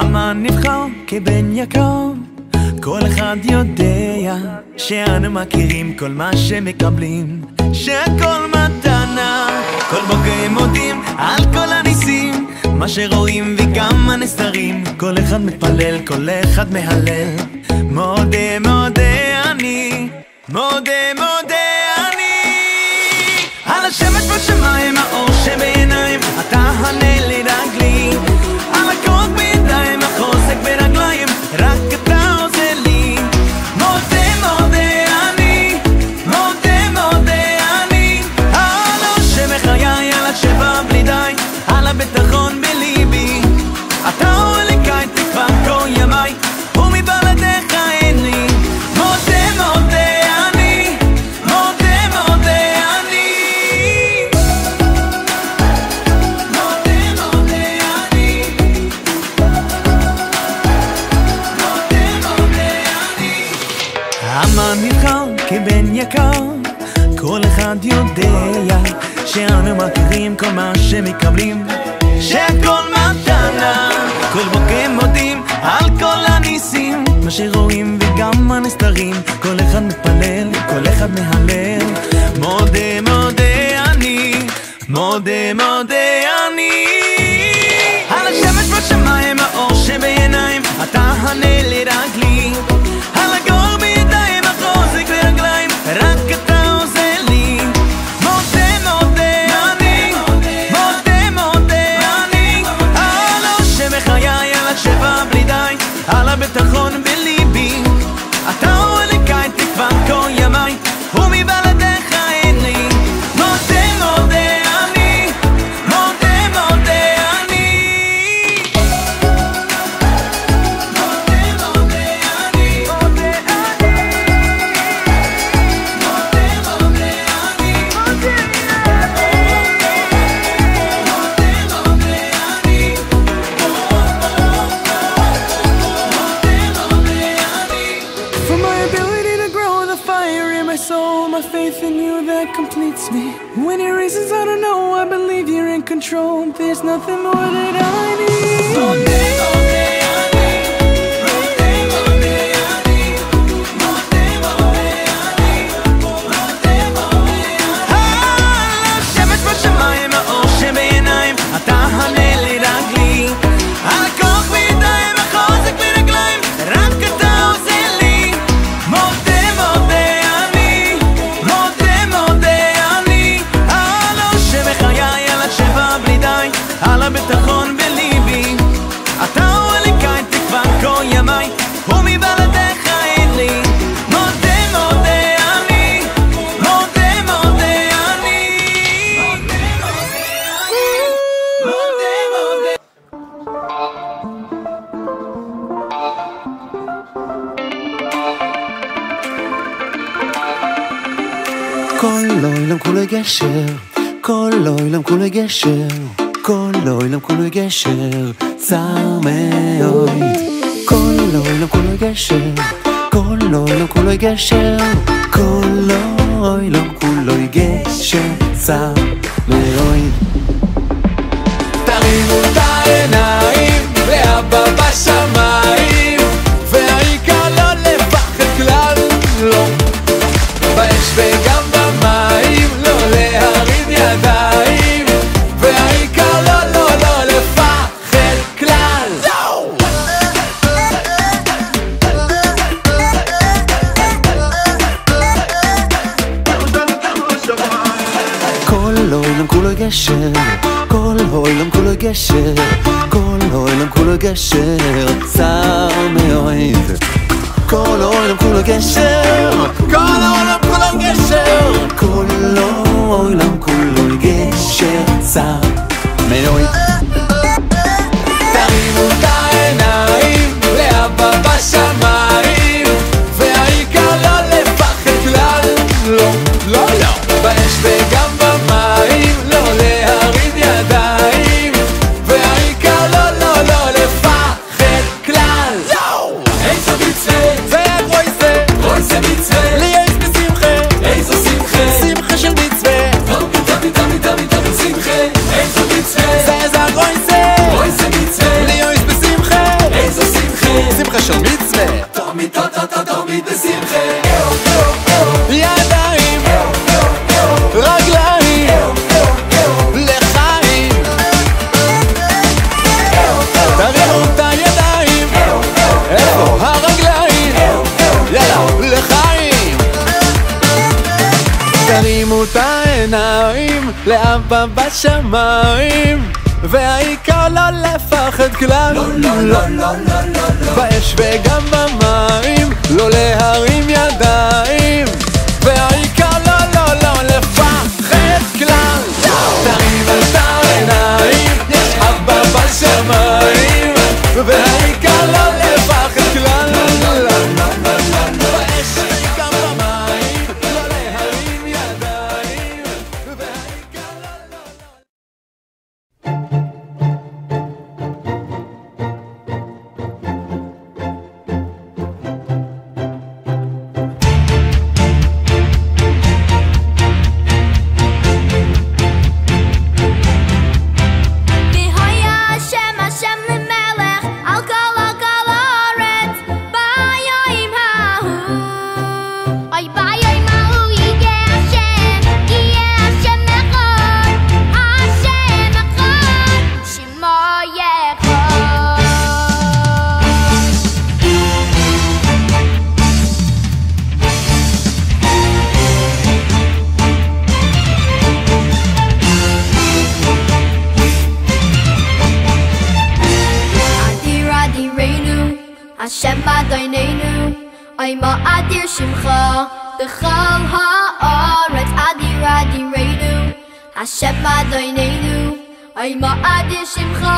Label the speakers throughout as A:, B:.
A: המן נבחר כבן יקר, כל אחד יודע שאנו מכירים כל מה שמקבלים, שהכל מתנה. כל בוקר מודים על כל הניסים, מה שרואים וגם הנסתרים, כל אחד מתפלל, כל אחד מהלל. מודה מודה אני, מודה מודה אני, על השמש בשמיים, האור שבעיניים, אתה הנר לרגלי, על הכוח בידיים, החוזק ברגליים, רק אתה עוזר לי. מודה מודה אני, מודה מודה אני, על האור שבחיי, על התשבע בלי די, על הביטחון בליבי, אתה הולקה את תקווה כל ימיי, ומבלעדיך אין לי. מודה מודה אני, מודה מודה אני, מודה מודה אני, מודה מודה אני. המן נבחר כבן יקר, כל אחד יודע שאנו מכירים כל מה שמקבלים, שהכל מתנה. כל בוקר מודים על כל הניסים, מה שרואים וגם הנסתרים, כל אחד מתפלל, כל אחד מהלל. מודה מודה אני, מודה מודה אני, על השמש בשמיים, האור שבעיניים, אתה הנר לרגלי, על הגור בידיים, החוזק ברגליים, רק אתה עוזר לי. מודה מודה אני, מודה מודה אני, על האור שבחיי, על התשבע בלי די, על הביטחון בליבי, אתה הולקה את תקווה כל ימיי, ומבלעדיך אין לי. מודה מודה אני, מודה מודה אני, מודה מודה אני, מודה for my ability to grow the fire in my soul, my faith in you that completes me. When your reasons I don't know, I believe you're in control. There's nothing more that I need. Mode, השמש בשמיים, האור שבעיניים, אתה הנר לרגלי, על הכוח בידיים, החוזק ברגליים, רק אתה עוזר לי. מודה מודה אני, מודה מודה אני, על האור שבחיי, על התשבע בלי די, על הביטחון בליבי, אתה הולקה את תקווה כל ימיי, ומבלעדיך אין לי. מודה מודה אני, מודה מודה אני, מודה מודה.
B: כל עולם כולו גשר, כל עולם כולו גשר, כל עולם כולו גשר, צר מאוד. כל עולם כולו גשר, כל עולם כולו גשר, כל עולם כולו גשר, צר מאוד. תרימו את העיניים לאבא בשמיים, והעיקר לא לפחד כלל, לא באש וגם במים, לא להרים ידיים, והעיקר לא לא לא לפחד כלל. כל העולם כולו גשר, כל העולם כולו גשר, כל העולם כולו גשר, צר מאוד. כל העולם כולו גשר, כל העולם כולו גשר, כל העולם כולו גשר, צר מאוד. תרימו את העיניים לאבא בשמיים, והעיקר לא לפחד כלל, לא, לא, לא באש וגם במים, לא להרים ידיים, והעיקר לא, לא, לא לפחד כלל. איזו מצווה, זה רויסה, רויסה מצווה, לי יש בשמחה, איזו שמחה, שמחה של מצווה, תמי תמי תמי תמי תמי שמחה, איזו מצווה, זה רויסה, רויסה מצווה, לי יש בשמחה. של מצווה
C: תמיד תמיד בשמחה
B: ידיים רגליים לחיים תרימו את הידיים איפה הרגליים יאללה לחיים תרימו את העיניים לאבא בשמיים והעיקר לא לפחד כלל באש וגם במים לא להרים ידיים והעיקר לא לפחד כלל תרים את העיניים יש אבא בשמיים והעיקר לא לפחד כלל באש וגם במים לא להרים ידיים והעיקר
D: Hashem Adonenu, Oimo Adir Shimcha, B'chol ha'aretz Adir Adirenu. Hashem Adonenu, Oimo Adir Shimcha,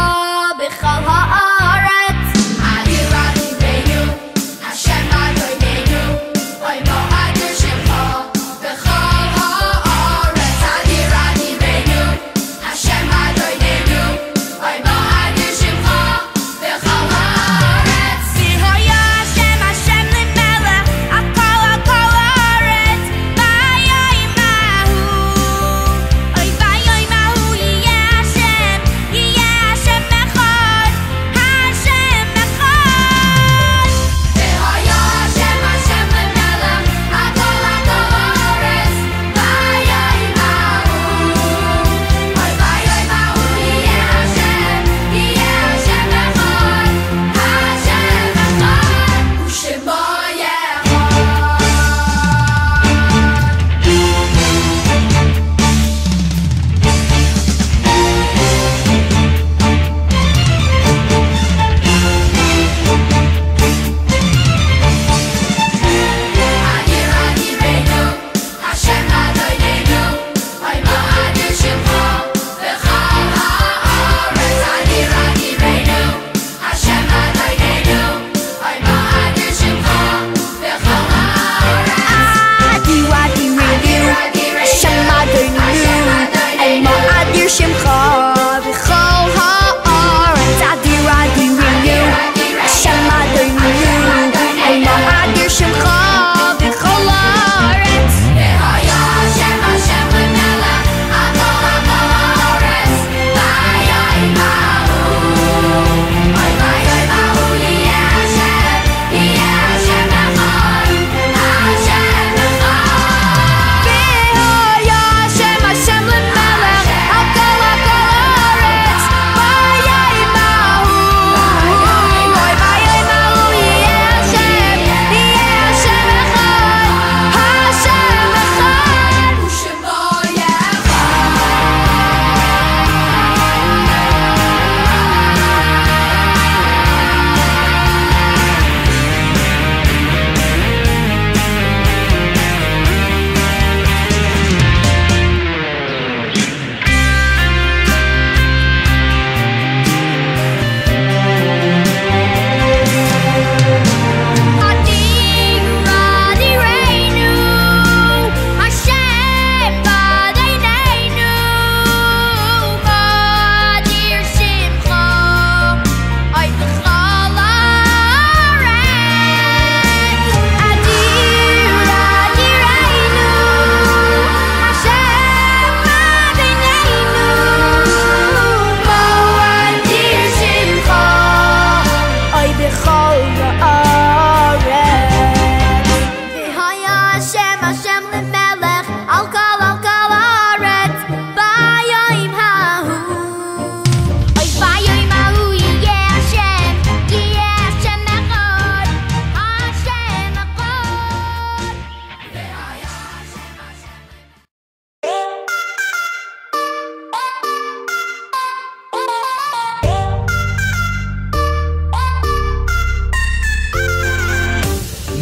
D: B'chol ha'aretz Adir Adirenu. Hashem Adonenu, Oimo Adir Shimcha, B'chol ha'aretz Adir Adirenu. Hashem Adonenu, Oimo Adir Shimcha, B'chol ha'aretz.
E: Hashem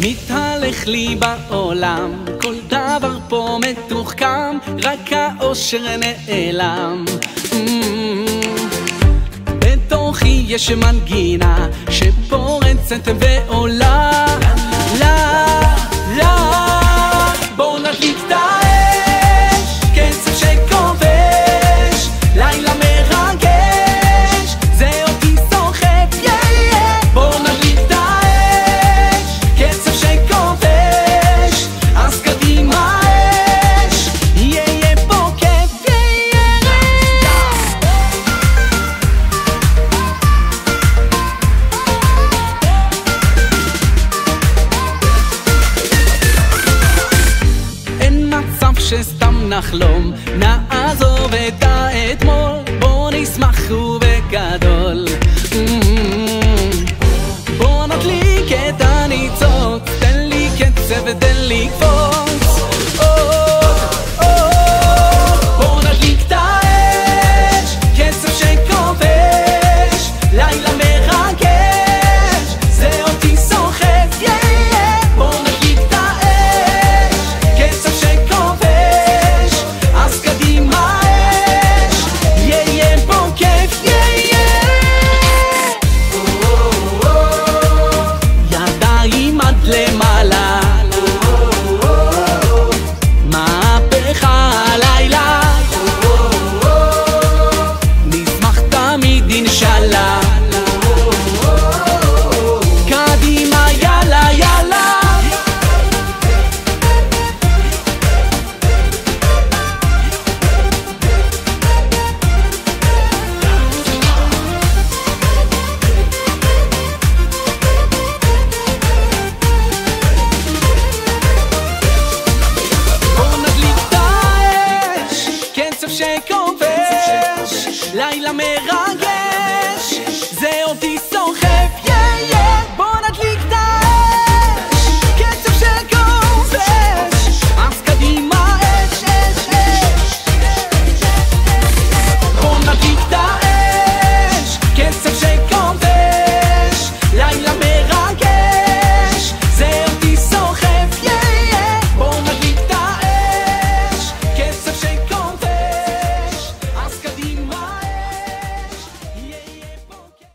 E: מתהלך לי בעולם, כל דבר פה מתוחכם, רק האושר נעלם. בתוכי יש מנגינה שפורצת ועולה, לה, לה. בוא נדליק את האש, קצב שכובש, לילה מרגש, זה אותי סוחף, בוא נדליק את האש, קצב שכובש, אז קדימה אש, יהיה פה כיף, אין מצב שסתם נחלום, נעזוב את האתמול, בוא נשמח ובגדול. בוא נדליק את הניצוץ, תן לי קצב ותן לי קפוץ. בוא נדליק את האש, קצב שכובש, לילה מרגש, זה אותי סוחף, בוא נדליק את האש, קצב שכובש, אז קדימה אש, יהיה פה כיף, ידיים עד למעלה, מהפכה הלילה, נשמח תמיד אינשאללה, קדימה יאללה יאללה. בוא נדליק את האש, קצב שכובש, לילה מרגש, זה אותי סוחף, בוא נדליק את האש, קצב שכובש, אז קדימה אש, אש, אש. בוא נדליק את האש, קצב שכובש, לילה מרגש, זה אותי סוחף, בוא נדליק את האש, קצב שכובש, אז קדימה אש, יהיה פה כיף.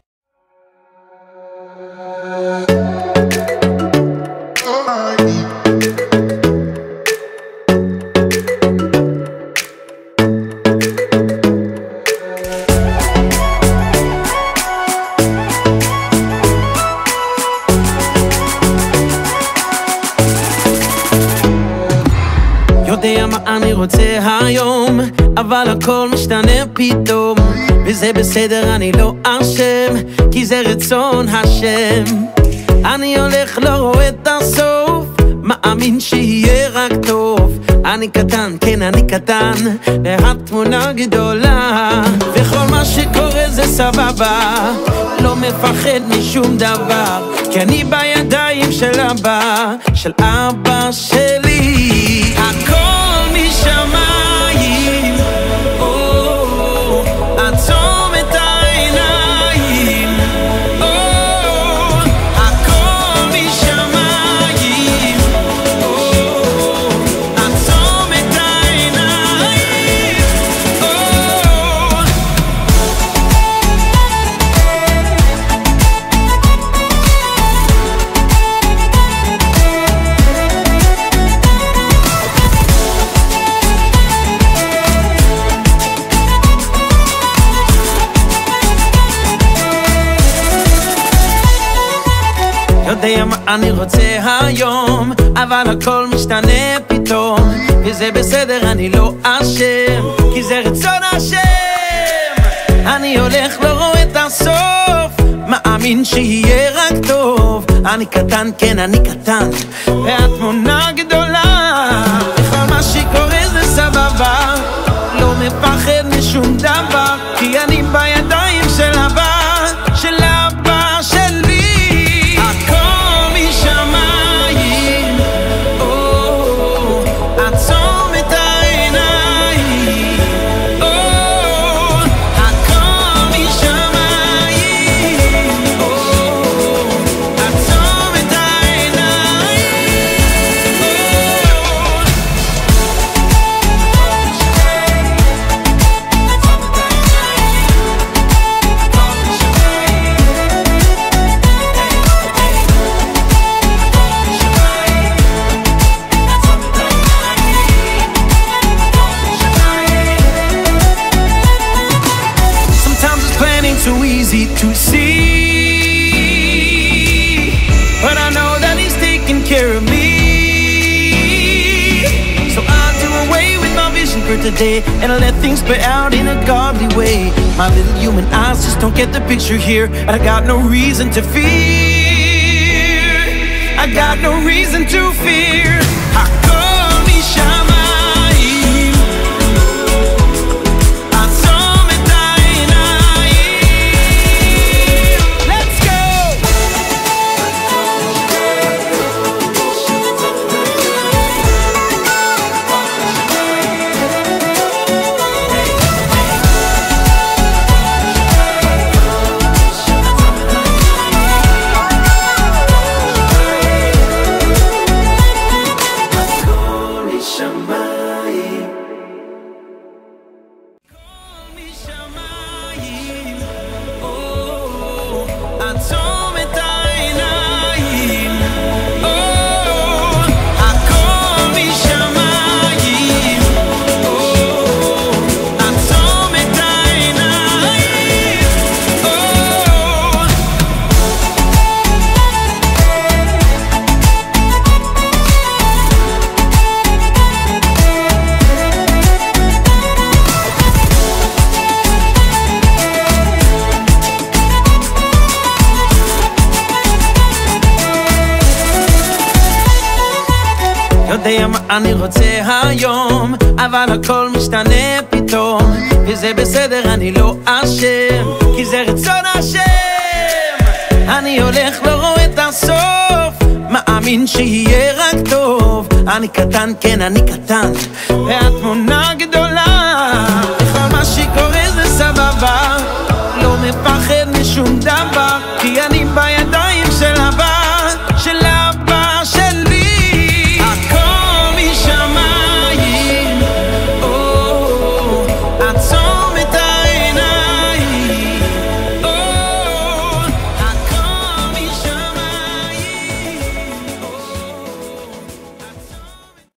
E: יודע מה אני רוצה היום, אבל הכל משתנה פתאום, וזה בסדר, אני לא אשם, כי זה רצון השם. אני הולך לא רואה את הסוף, מאמין שיהיה רק טוב. אני קטן, כן אני קטן, והתמונה גדולה, וכל מה שקורה זה סבבה, לא מפחד משום דבר, כי אני בידיים של אבא, של אבא שלי. הכל משמיים, עצום את העיניים, הכל משמיים, עצום את העיניים, יודע מה אני רוצה היום, אבל הכל משתנה פתאום, וזה בסדר, אני לא אשם, כי זה רצון השם. אני הולך לא רואה את הסוף, מאמין שיהיה רק טוב. אני קטן, כן אני קטן, והתמונה גדולה, וכל מה שקורה זה סבבה, לא מפחד משום דבר, כי אני בידיים של אבא, של אבא שלי. הכל משמיים, עצום את העיניים, הכל משמיים, עצום את העיניים. yesterday and I let things play out in a godly way. My little human eyes just don't get the picture here, and I got no reason to fear. I got no reason to fear. Hakol mishamayim, atzom et ha'einayim. Let's go. יודע מה אני רוצה היום, אבל הכל משתנה פתאום, וזה בסדר, אני לא אשם, כי זה רצון השם. אני הולך לא רואה את הסוף, מאמין שיהיה רק טוב. אני קטן, כן אני קטן, והתמונה גדולה, וכל מה שקורה זה סבבה, לא מפחד משום דבר.